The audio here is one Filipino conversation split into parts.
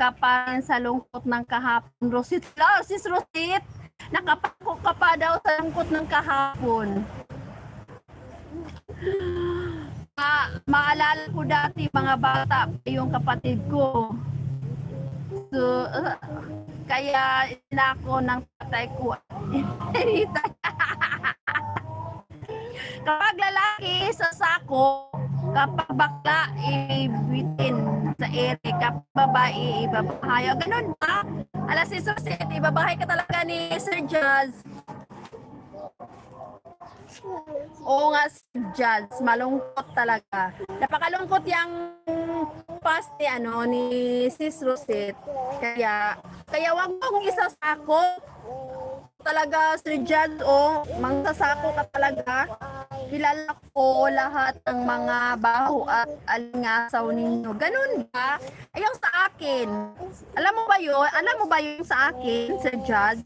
ka pa rin sa lungkot ng kahapon. Rosit, sis Rosit, nakapako ka pa daw sa lungkot ng kahapon. Maalala ko dati mga bata, yung kapatid ko. So, kaya inako ng tatay ko. Kapag lalaki sa sako, kapag bakla, ibitin sa ere. Kapag babae, ibabahay. Ganun ba? Alas si Susit, ibabahay ka talaga ni Sir Jazz. Oo nga, Sir Jazz. Malungkot talaga. Napakalungkot yung past ni, ni Sis Rosit. Kaya wag mong isasako. Talaga, Sir Jazz, mangsasako ka talaga. Kilala ko lahat ng mga baho at alingasaw ninyo. Ganun ba? Ayun sa akin. Alam mo ba yun? Alam mo ba yun sa akin, Sir Jazz?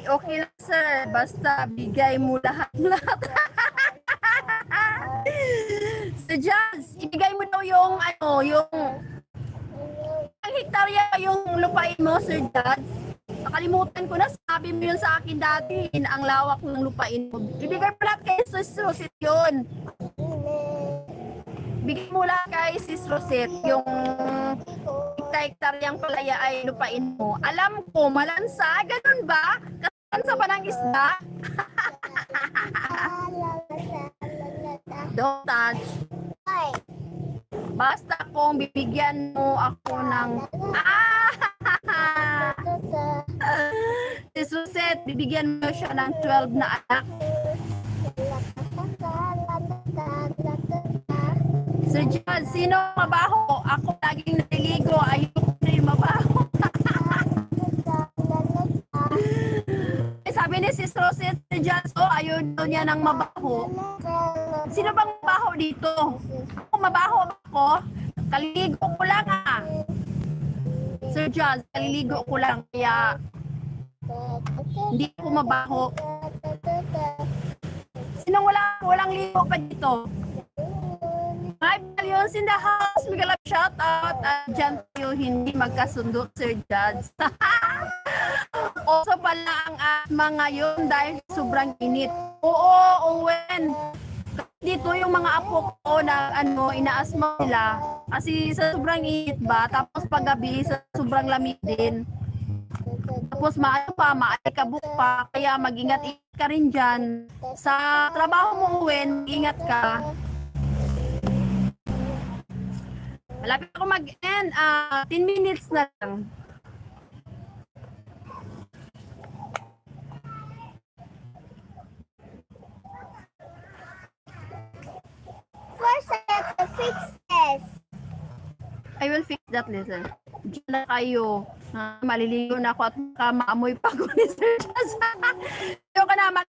Okay lang, sir. Basta bigay mo lahat-lahat. Sir Jazz, ibigay mo daw yung ang hektarya yung lupain mo, Sir Jazz. Nakalimutan ko na, sabi mo yun sa akin dati, ang lawak ng lupain mo. Ibigay mo lahat kay Sis Rosit yun. Bigay mo lang kay Sis Rosit yung hektaryang palaya ay lupain mo. Alam ko, malansa, ganun ba? Kasansa pa ng isda? Don't touch. Basta kung bibigyan mo ako ng si Suset, bibigyan mo siya ng 12 na anak. Sir John, sino mabaho? Ako laging naliligo, ayoko rin mabaho. Sabi ni Sis Roset, Sir John, ayaw daw niya ng mabaho. Sino bang mabaho dito? Kung mabaho ako, kaliligo ko lang Sir John, kaliligo ko lang, kaya hindi ko mabaho. Sinong walang ligo pa dito? Hi, Billions in the house. Miguel, shout out. Diyan tayo hindi magkasundo, Sir Judge. Also pala ang asma ngayon dahil sobrang init. Oo, Owen. Dito yung mga apo ko na inaasma nila. Kasi sa sobrang init ba, tapos paggabi sa sobrang lamig din. Tapos maalikabok pa, kaya mag-ingat ka rin dyan. Sa trabaho mo, Owen, ingat ka. Malapit ako mag-end. 10 minutes na lang. First, I have to fix this. I will fix that later. Diyan na kayo. Maliligo na ako at maamoy pa ko ni Sir Jazz. Yung ka naman,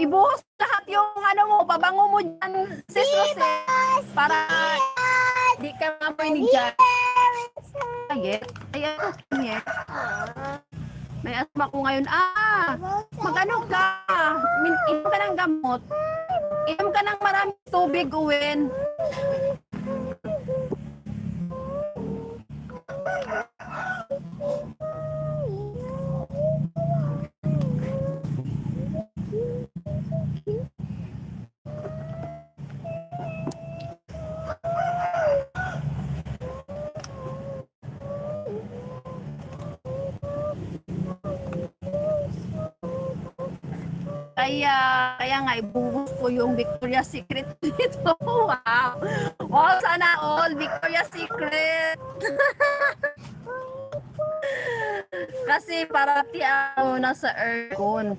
ibuhos lahat yung mo, pabango mo dyan, Sis Rosette, para di ka maamoy ni Jazz. Ayet, ayet. May asma ko ngayon. Magano ka? Inom ka ng gamot. Inom ka ng maraming tubig, Uwin. Kaya nga ibuhos ko yung Victoria's Secret dito. Wow. Wow, sana all Victoria's Secret. Kasi para nasa aircon.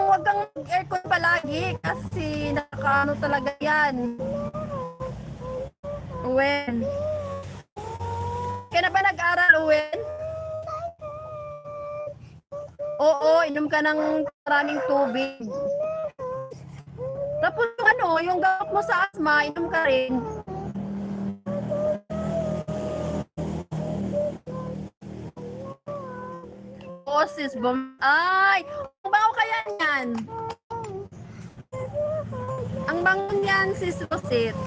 Wag kang aircon palagi kasi nakakaano talaga yan. Uwen. Kaya na ba nag-aral, Uwen? Oo, inom ka ng maraming tubig. Tapos yung gamot mo sa asma, inom ka rin. Oo, sis, ay, ang bango kaya yan. Ang bango niyan, sis Rosit.